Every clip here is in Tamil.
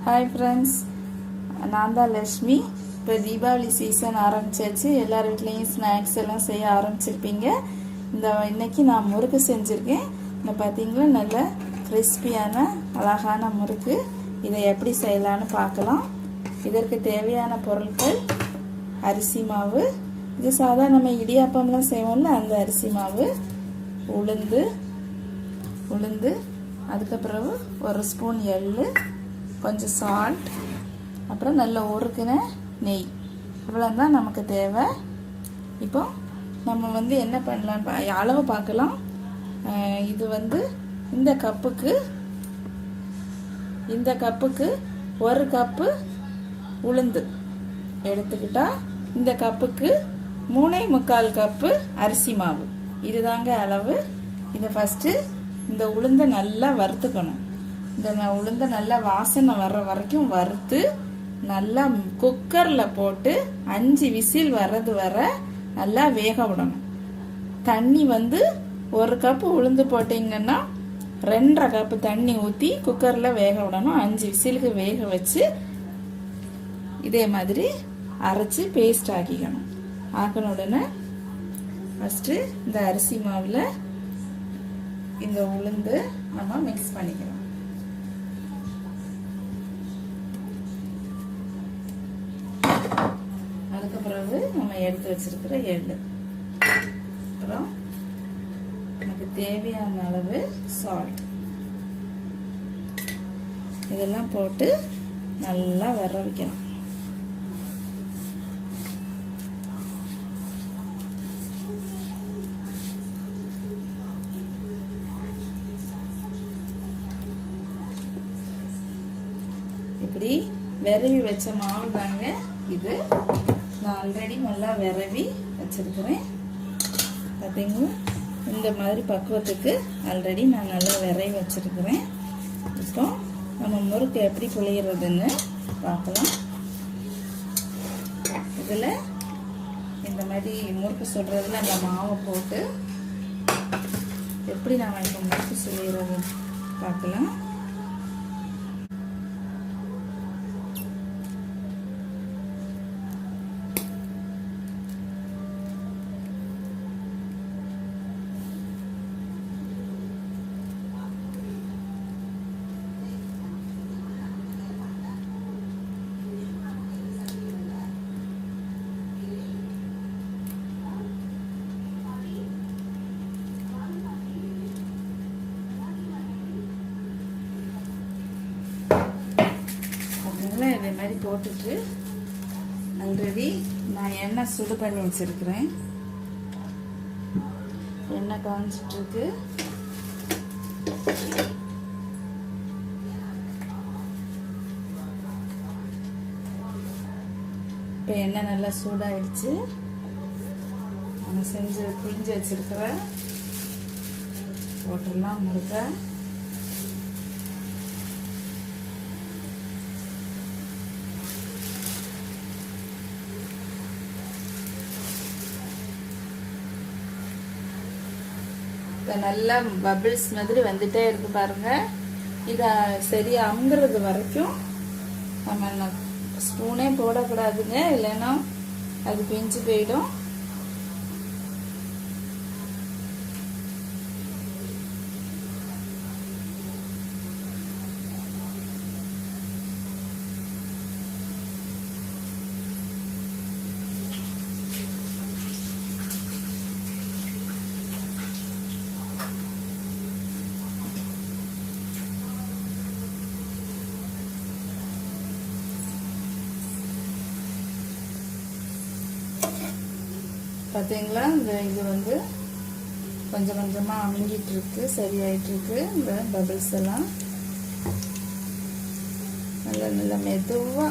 ஹாய் ஃப்ரெண்ட்ஸ், நான் தான் லக்ஷ்மி. இப்போ தீபாவளி சீசன் ஆரம்பிச்சாச்சு. எல்லார் வீட்லேயும் ஸ்நாக்ஸ் எல்லாம் செய்ய ஆரம்பிச்சிருப்பீங்க. இன்னைக்கு நான் முறுக்கு செஞ்சுருக்கேன். இந்த பார்த்தீங்களா, நல்ல கிறிஸ்பியான அழகான முறுக்கு. இதை எப்படி செய்யலான்னு பார்க்கலாம். இதற்கு தேவையான பொருட்கள்: அரிசி மாவு, இது சாதா நம்ம இடியாப்பம்லாம் செய்வோம்ல அந்த அரிசி மாவு, உளுந்து, அதுக்கப்புறம் ஒரு ஸ்பூன் எள்ளு, கொஞ்சம் சால்ட், அப்புறம் நல்ல உருக்கின நெய். இவ்வளோதான் நமக்கு தேவை. இப்போ நம்ம என்ன பண்ணலாம், அளவு பார்க்கலாம். இது இந்த கப்புக்கு ஒரு கப்பு உளுந்து எடுத்துக்கிட்டா இந்த கப்புக்கு 3.25 கப்பு அரிசி மாவு. இதுதாங்க அளவு. இதை ஃபஸ்ட்டு இந்த உளுந்தை நல்லா வறுத்துக்கணும். இந்த உளுந்தை நல்லா வாசனை வர்ற வரைக்கும் வறுத்து நல்லா குக்கரில் போட்டு 5 விசில் வர்றது வர நல்லா வேக விடணும். தண்ணி ஒரு கப்பு உளுந்து போட்டிங்கன்னா 2.5 கப்பு தண்ணி ஊற்றி குக்கரில் வேக விடணும். 5 விசிலுக்கு வேக வச்சு இதே மாதிரி அரைச்சி பேஸ்ட் ஆக்கிக்கணும். ஆக்கின உடனே ஃபஸ்ட்டு இந்த அரிசி மாவில் இந்த உளுந்து நம்ம மிக்ஸ் பண்ணிக்கலாம். அதுக்கு பிறகு நம்ம எடுத்து வச்சிருக்கிற எள்ளு, அப்புறம் நமக்கு தேவையான அளவு சால்ட், இதெல்லாம் போட்டு நல்லா வர வைக்கணும். இப்படி விரவி வச்ச மாவு தாங்க இது. நான் ஆல்ரெடி நல்லா விரவி வச்சிருக்கிறேன். பார்த்தீங்களா, இந்த மாதிரி பக்குவத்துக்கு ஆல்ரெடி நான் நல்லா விரவி வச்சிருக்கிறேன். இப்போ நம்ம முறுக்கு எப்படி புளியறதுன்னு பார்க்கலாம். இதில் இந்த மாதிரி முறுக்கு சுடுறதுல அந்த மாவை போட்டு எப்படி நம்ம இப்போ முறுக்கு சுளியறது பார்க்கலாம். இதே மாதிரி போட்டுட்டு ஆல்ரெடி நான் எண்ணெய் சுடு பண்ணி வச்சிருக்கிறேன். எண்ணெய் காஞ்சிட்டு இருக்கு. இப்போ எண்ணெய் நல்லா சூடாயிடுச்சு. நம்ம புளிஞ்சு வச்சிருக்கிற போட்டுடலாம் முறுக்க. நல்லா பபிள்ஸ் மாதிரி வந்துட்டே இருக்கு பாருங்க. இதை சரியா அமுங்கிறது வரைக்கும் நம்ம ஸ்பூனே போடக்கூடாதுங்க, இல்லைன்னா அது பிஞ்சு போயிடும். பார்த்தீங்களா, இது கொஞ்சம் கொஞ்சமாக அமுங்கிட்டு இருக்கு, சரியாயிட்டு இருக்கு. இந்த பபிள்ஸ் எல்லாம் நல்லா மெதுவாக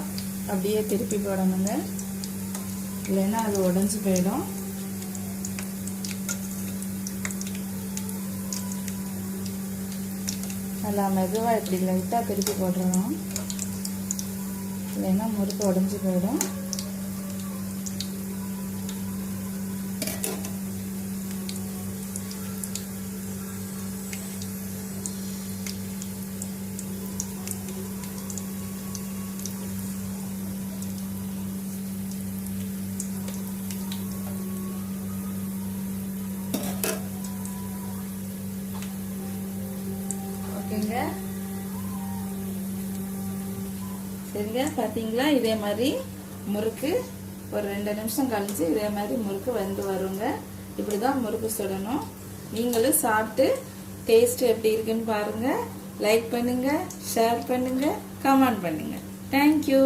அப்படியே திருப்பி போடணுங்க, இல்லைன்னா அது உடஞ்சி போயிடும். நல்லா மெதுவாக இப்படி லைட்டாக திருப்பி போட்டுறணும், இல்லைன்னா முறுக்கு உடஞ்சி போயிடும். பாருங்க. சரிங்க, பார்த்தீங்களா? இதே மாதிரி முறுக்கு ஒரு 2 நிமிஷம் கழிச்சு இதே மாதிரி முறுக்கு வந்து வருங்க. இப்படிதான் முறுக்கு சுடணும். நீங்களும் சாப்பிட்டு டேஸ்ட் எப்படி இருக்குன்னு பாருங்க. லைக் பண்ணுங்க, ஷேர் பண்ணுங்க, கமெண்ட் பண்ணுங்க. தேங்க்யூ.